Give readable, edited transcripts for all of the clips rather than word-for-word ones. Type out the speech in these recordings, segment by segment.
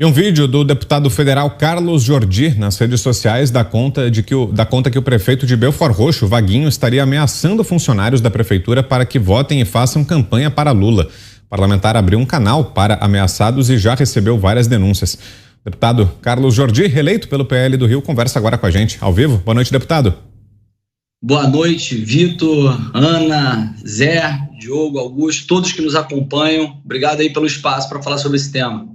E um vídeo do deputado federal Carlos Jordi nas redes sociais dá conta que o prefeito de Belford Roxo, Vaguinho, estaria ameaçando funcionários da prefeitura para que votem e façam campanha para Lula. O parlamentar abriu um canal para ameaçados e já recebeu várias denúncias. O deputado Carlos Jordi, reeleito pelo PL do Rio, conversa agora com a gente ao vivo. Boa noite, deputado. Boa noite, Vitor, Ana, Zé, Diogo, Augusto, todos que nos acompanham. Obrigado aí pelo espaço para falar sobre esse tema.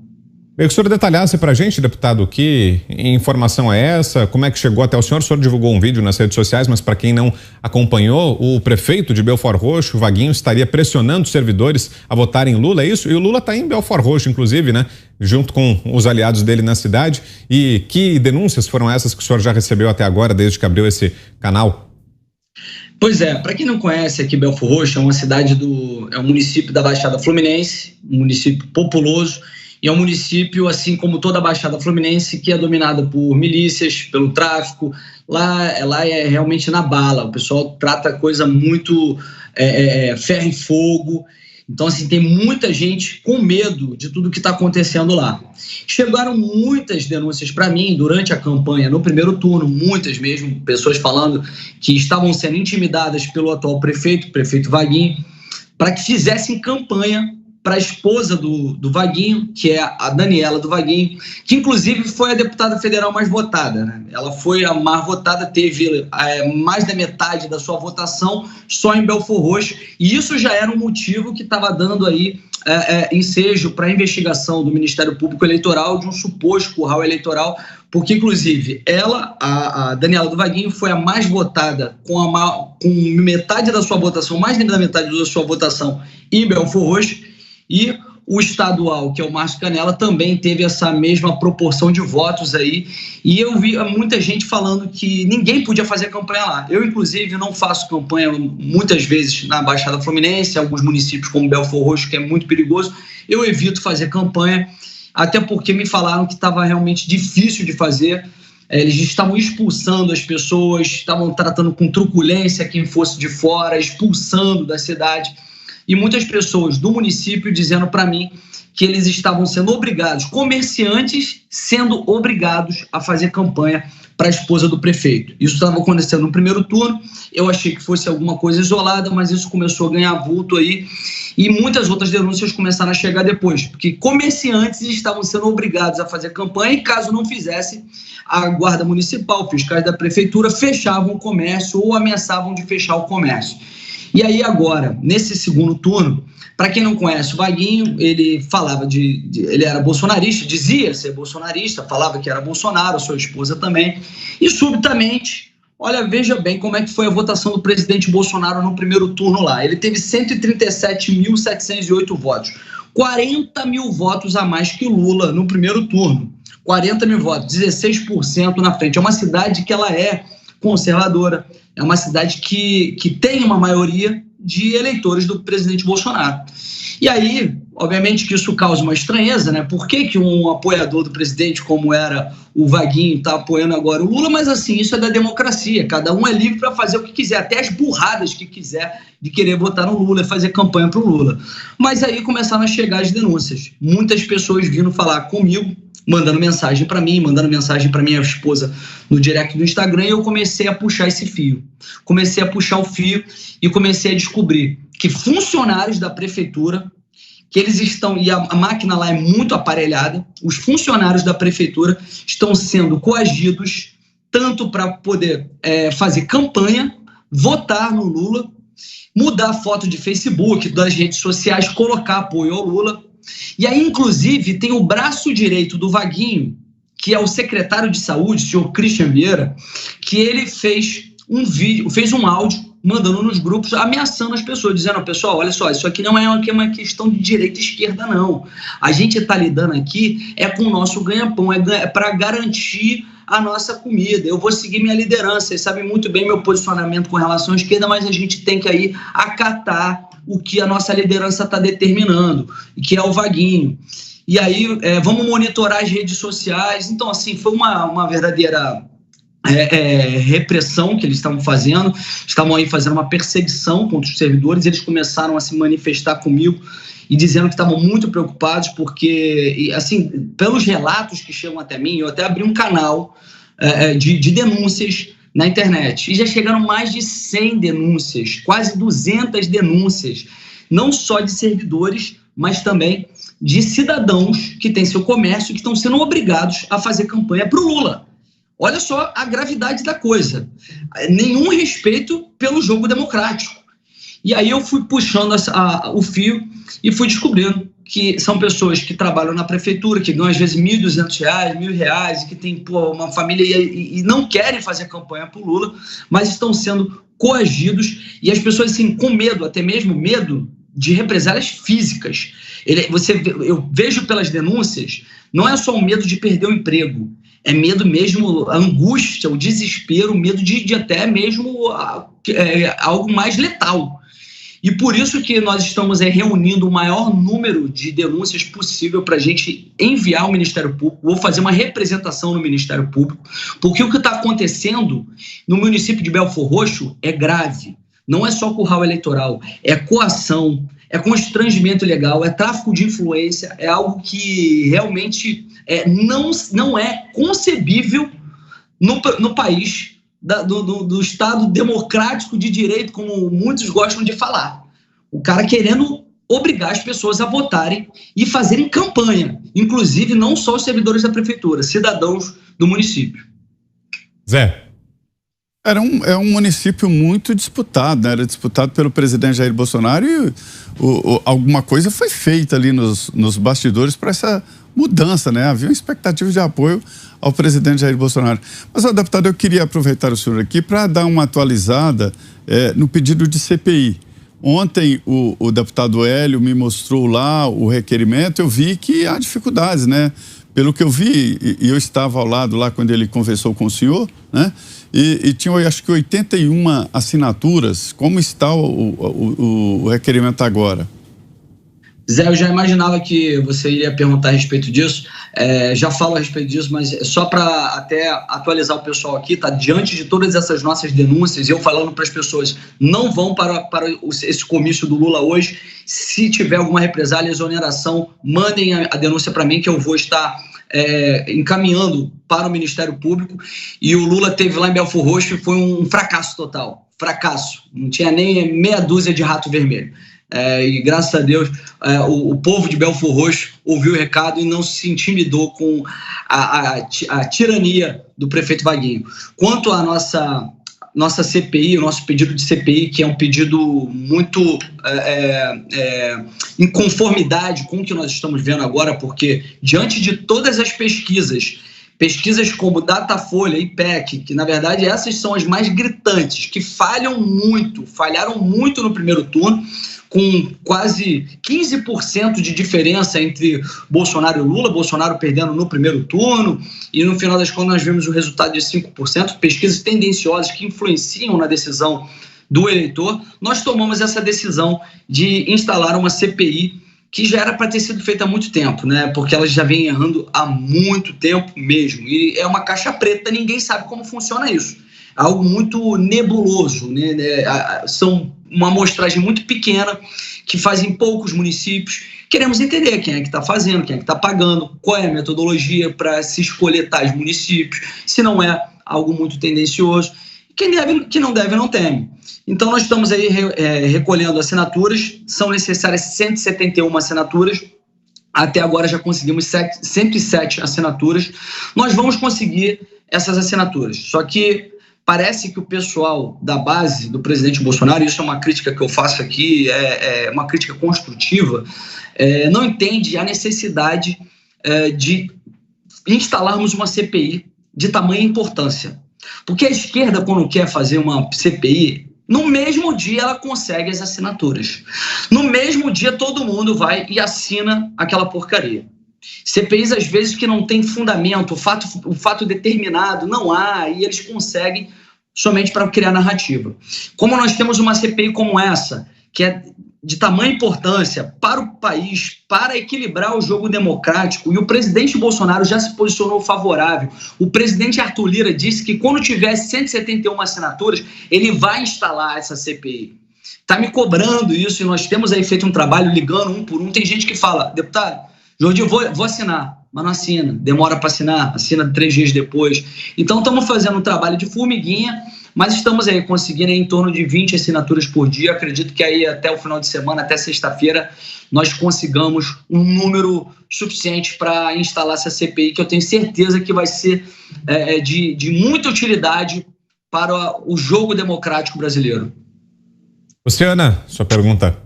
Queria que o senhor detalhasse para a gente, deputado, que informação é essa, como é que chegou até o senhor? O senhor divulgou um vídeo nas redes sociais, mas para quem não acompanhou, o prefeito de Belford Roxo, Vaguinho, estaria pressionando os servidores a votarem em Lula, é isso? E o Lula está em Belford Roxo, inclusive, né? Junto com os aliados dele na cidade. E que denúncias foram essas que o senhor já recebeu até agora, desde que abriu esse canal? Pois é, para quem não conhece aqui, Belford Roxo é um município da Baixada Fluminense, um município populoso, e é um município, assim como toda a Baixada Fluminense, que é dominada por milícias, pelo tráfico. Lá é realmente na bala, o pessoal trata a coisa muito ferro e fogo. Então, assim, tem muita gente com medo de tudo que está acontecendo lá. Chegaram muitas denúncias para mim durante a campanha, no primeiro turno, muitas mesmo, pessoas falando que estavam sendo intimidadas pelo atual prefeito Vaguinho, para que fizessem campanha para a esposa do Vaguinho, que é a Daniela do Vaguinho, que inclusive foi a deputada federal mais votada, né? Ela foi a mais votada, teve mais da metade da sua votação só em Belford Roxo, e isso já era um motivo que estava dando aí ensejo para a investigação do Ministério Público Eleitoral de um suposto curral eleitoral, porque inclusive ela, a Daniela do Vaguinho, foi a mais votada com metade da sua votação, mais da metade da sua votação em Belford Roxo. E o estadual, que é o Márcio Canela, também teve essa mesma proporção de votos aí. E eu vi muita gente falando que ninguém podia fazer campanha lá. Eu, inclusive, não faço campanha muitas vezes na Baixada Fluminense, alguns municípios como Belford Roxo, que é muito perigoso. Eu evito fazer campanha, até porque me falaram que estava realmente difícil de fazer. Eles estavam expulsando as pessoas, estavam tratando com truculência quem fosse de fora, expulsando da cidade. E muitas pessoas do município dizendo para mim que eles estavam sendo obrigados, comerciantes sendo obrigados a fazer campanha para a esposa do prefeito. Isso estava acontecendo no primeiro turno, eu achei que fosse alguma coisa isolada, mas isso começou a ganhar vulto aí, e muitas outras denúncias começaram a chegar depois, porque comerciantes estavam sendo obrigados a fazer campanha e caso não fizesse, a guarda municipal, fiscais da prefeitura fechavam o comércio ou ameaçavam de fechar o comércio. E aí agora, nesse segundo turno, para quem não conhece o Vaguinho, ele falava ele era bolsonarista, dizia ser bolsonarista, falava que era Bolsonaro, sua esposa também, e subitamente, olha, veja bem como é que foi a votação do presidente Bolsonaro no primeiro turno lá. Ele teve 137.708 votos, 40 mil votos a mais que Lula no primeiro turno, 40 mil votos, 16% na frente. É uma cidade que ela é conservadora, é uma cidade que tem uma maioria de eleitores do presidente Bolsonaro. E aí, obviamente que isso causa uma estranheza, né? Por que um apoiador do presidente, como era o Vaguinho, está apoiando agora o Lula? Mas assim, isso é da democracia, cada um é livre para fazer o que quiser, até as burradas que quiser de querer votar no Lula e fazer campanha para o Lula. Mas aí começaram a chegar as denúncias, muitas pessoas vindo falar comigo, mandando mensagem para mim, mandando mensagem para minha esposa no direct do Instagram, e eu comecei a puxar esse fio. Comecei a puxar o fio e comecei a descobrir que funcionários da prefeitura, que eles estão, e a máquina lá é muito aparelhada, os funcionários da prefeitura estão sendo coagidos tanto para poder fazer campanha, votar no Lula, mudar a foto de Facebook, das redes sociais, colocar apoio ao Lula. E aí, inclusive, tem o braço direito do Vaguinho, que é o secretário de saúde, o senhor Christian Vieira, que ele fez um vídeo, fez um áudio, mandando nos grupos, ameaçando as pessoas, dizendo, pessoal, olha só, isso aqui não é uma questão de direita e esquerda, não. A gente está lidando aqui com o nosso ganha-pão, é para garantir a nossa comida. Eu vou seguir minha liderança, vocês sabem muito bem meu posicionamento com relação à esquerda, mas a gente tem que aí acatar o que a nossa liderança está determinando, que é o Vaguinho. E aí, vamos monitorar as redes sociais. Então, assim, foi uma verdadeira repressão que eles estavam fazendo, estavam aí fazendo uma perseguição contra os servidores, eles começaram a se manifestar comigo, e dizendo que estavam muito preocupados porque, assim, pelos relatos que chegam até mim, eu até abri um canal de denúncias na internet, e já chegaram mais de 100 denúncias, quase 200 denúncias, não só de servidores, mas também de cidadãos que têm seu comércio e que estão sendo obrigados a fazer campanha para o Lula. Olha só a gravidade da coisa. Nenhum respeito pelo jogo democrático. E aí eu fui puxando o fio e fui descobrindo que são pessoas que trabalham na prefeitura, que ganham às vezes R$1.200, R$1.000, e que tem uma família e não querem fazer campanha para o Lula, mas estão sendo coagidos, e as pessoas assim, com medo, até mesmo medo de represálias físicas. Eu vejo pelas denúncias, não é só o medo de perder o emprego, é medo mesmo, a angústia, o desespero, o medo de até mesmo algo mais letal. E por isso que nós estamos reunindo o maior número de denúncias possível para a gente enviar ao Ministério Público. Vou fazer uma representação no Ministério Público, porque o que está acontecendo no município de Belfor Roxo é grave. Não é só curral eleitoral, é coação, é constrangimento ilegal, é tráfico de influência, é algo que realmente não é concebível no país do Estado democrático de direito, como muitos gostam de falar. O cara querendo obrigar as pessoas a votarem e fazerem campanha, inclusive não só os servidores da prefeitura, cidadãos do município. Zé. É um município muito disputado, né? Era disputado pelo presidente Jair Bolsonaro e alguma coisa foi feita ali nos bastidores para essa mudança, né? Havia uma expectativa de apoio ao presidente Jair Bolsonaro. Mas, deputado, eu queria aproveitar o senhor aqui para dar uma atualizada no pedido de CPI. Ontem o deputado Hélio me mostrou lá o requerimento, eu vi que há dificuldades, né? Pelo que eu vi, e eu estava ao lado lá quando ele conversou com o senhor, né? E tinha, eu acho que 81 assinaturas. Como está o requerimento agora? Zé, eu já imaginava que você iria perguntar a respeito disso. Já falo a respeito disso, mas só para até atualizar o pessoal aqui, tá? Diante de todas essas nossas denúncias, eu falando para as pessoas, não vão para esse comício do Lula hoje. Se tiver alguma represália, exoneração, mandem a denúncia para mim, que eu vou estar encaminhando para o Ministério Público. E o Lula teve lá em Belfor Roxo e foi um fracasso total. Fracasso. Não tinha nem meia dúzia de rato vermelho. E graças a Deus o povo de Belfor Roxo ouviu o recado e não se intimidou com a tirania do prefeito Vaguinho. Quanto à nossa CPI, o nosso pedido de CPI, que é um pedido muito em conformidade com o que nós estamos vendo agora, porque diante de todas as pesquisas como Datafolha e IPEC, que na verdade essas são as mais gritantes, que falharam muito no primeiro turno, com quase 15% de diferença entre Bolsonaro e Lula, Bolsonaro perdendo no primeiro turno, e no final das contas nós vimos o resultado de 5%, pesquisas tendenciosas que influenciam na decisão do eleitor. Nós tomamos essa decisão de instalar uma CPI que já era para ter sido feita há muito tempo, né? Porque ela já vem errando há muito tempo mesmo, e é uma caixa preta, ninguém sabe como funciona isso. Algo muito nebuloso, né? São uma amostragem muito pequena que faz em poucos municípios. Queremos entender quem é que está fazendo, quem é que está pagando, qual é a metodologia para se escolher tais municípios, se não é algo muito tendencioso. Quem não deve, não teme. Então nós estamos aí recolhendo assinaturas, são necessárias 171 assinaturas, até agora já conseguimos 107 assinaturas. Nós vamos conseguir essas assinaturas, só que parece que o pessoal da base do presidente Bolsonaro, e isso é uma crítica que eu faço aqui, é uma crítica construtiva, não entende a necessidade de instalarmos uma CPI de tamanha importância. Porque a esquerda, quando quer fazer uma CPI, no mesmo dia ela consegue as assinaturas. No mesmo dia todo mundo vai e assina aquela porcaria. CPIs, às vezes, que não tem fundamento, o fato determinado não há, e eles conseguem somente para criar narrativa. Como nós temos uma CPI como essa, que é de tamanha importância para o país, para equilibrar o jogo democrático, e o presidente Bolsonaro já se posicionou favorável. O presidente Arthur Lira disse que quando tiver 171 assinaturas, ele vai instalar essa CPI. está me cobrando isso, e nós temos aí feito um trabalho ligando um por um. Tem gente que fala, deputado, Jordi, vou assinar, mas não assina, demora para assinar, assina 3 dias depois. Então estamos fazendo um trabalho de formiguinha, mas estamos aí conseguindo em torno de 20 assinaturas por dia. Acredito que aí até o final de semana, até sexta-feira, nós consigamos um número suficiente para instalar essa CPI, que eu tenho certeza que vai ser de muita utilidade para o jogo democrático brasileiro. Luciana, sua pergunta.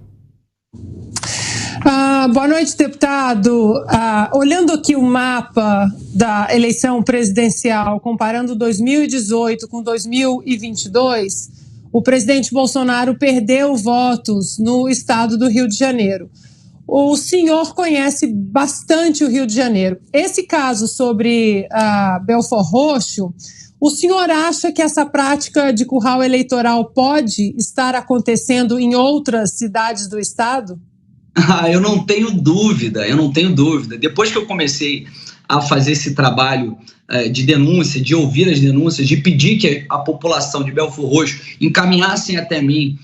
Boa noite, deputado. Olhando aqui o mapa da eleição presidencial, comparando 2018 com 2022, o presidente Bolsonaro perdeu votos no estado do Rio de Janeiro. O senhor conhece bastante o Rio de Janeiro. Esse caso sobre Belford Roxo, o senhor acha que essa prática de curral eleitoral pode estar acontecendo em outras cidades do estado? Eu não tenho dúvida. Depois que eu comecei a fazer esse trabalho de denúncia, de ouvir as denúncias, de pedir que a população de Belford Roxo encaminhassem até mim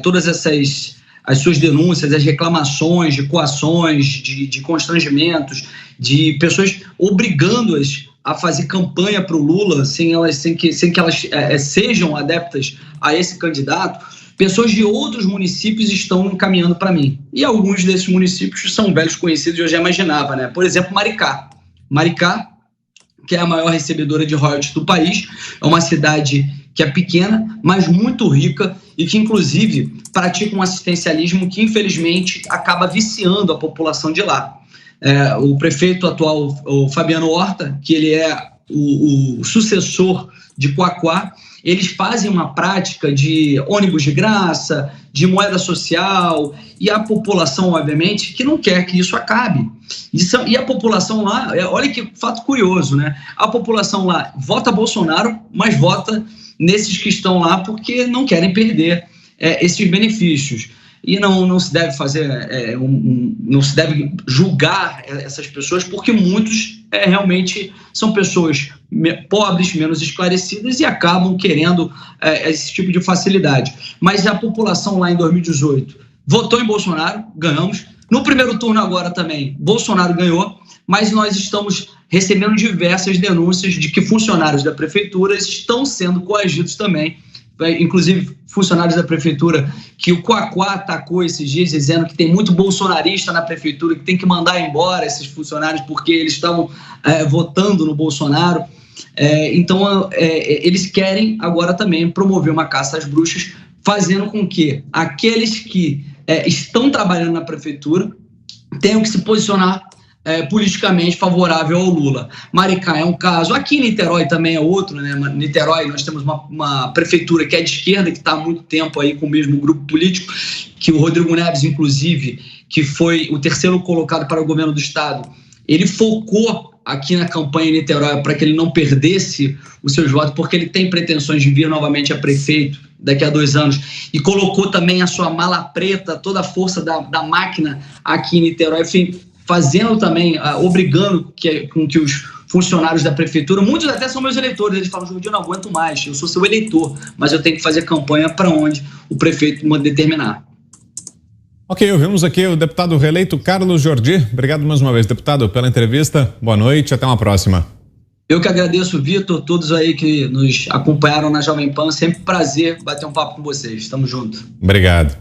todas as suas denúncias, as reclamações, de coações, de constrangimentos, de pessoas obrigando-as a fazer campanha para o Lula sem que elas sejam adeptas a esse candidato, pessoas de outros municípios estão encaminhando para mim. E alguns desses municípios são velhos conhecidos, eu já imaginava, né? Por exemplo, Maricá. Maricá, que é a maior recebedora de royalties do país, é uma cidade que é pequena, mas muito rica e que, inclusive, pratica um assistencialismo que, infelizmente, acaba viciando a população de lá. O prefeito atual, o Fabiano Horta, que ele é o sucessor de Quaquá, eles fazem uma prática de ônibus de graça, de moeda social, e a população, obviamente, que não quer que isso acabe. E a população lá, olha que fato curioso, né? A população lá vota Bolsonaro, mas vota nesses que estão lá porque não querem perder esses benefícios. E não se deve fazer, não se deve julgar essas pessoas, porque muitos realmente são pessoas pobres, menos esclarecidas e acabam querendo esse tipo de facilidade. Mas a população lá em 2018 votou em Bolsonaro, ganhamos. No primeiro turno agora também, Bolsonaro ganhou, mas nós estamos recebendo diversas denúncias de que funcionários da prefeitura estão sendo coagidos também. Inclusive funcionários da prefeitura que o Quaquá atacou esses dias, dizendo que tem muito bolsonarista na prefeitura, que tem que mandar embora esses funcionários porque eles estavam votando no Bolsonaro. Então, eles querem agora também promover uma caça às bruxas, fazendo com que aqueles que estão trabalhando na prefeitura tenham que se posicionar politicamente favorável ao Lula. Maricá é um caso, aqui em Niterói também é outro, né? Niterói nós temos uma prefeitura que é de esquerda, que está há muito tempo aí com o mesmo grupo político, que o Rodrigo Neves, inclusive, que foi o terceiro colocado para o governo do estado, ele focou aqui na campanha em Niterói para que ele não perdesse os seus votos, porque ele tem pretensões de vir novamente a prefeito daqui a 2 anos, e colocou também a sua mala preta, toda a força da máquina aqui em Niterói, fazendo também, obrigando com que os funcionários da prefeitura, muitos até são meus eleitores, eles falam, Jordi, eu não aguento mais, eu sou seu eleitor, mas eu tenho que fazer campanha para onde o prefeito determinar. Ok, ouvimos aqui o deputado reeleito Carlos Jordi. Obrigado mais uma vez, deputado, pela entrevista. Boa noite, até uma próxima. Eu que agradeço, Vitor, todos aí que nos acompanharam na Jovem Pan. Sempre prazer bater um papo com vocês. Tamo junto. Obrigado.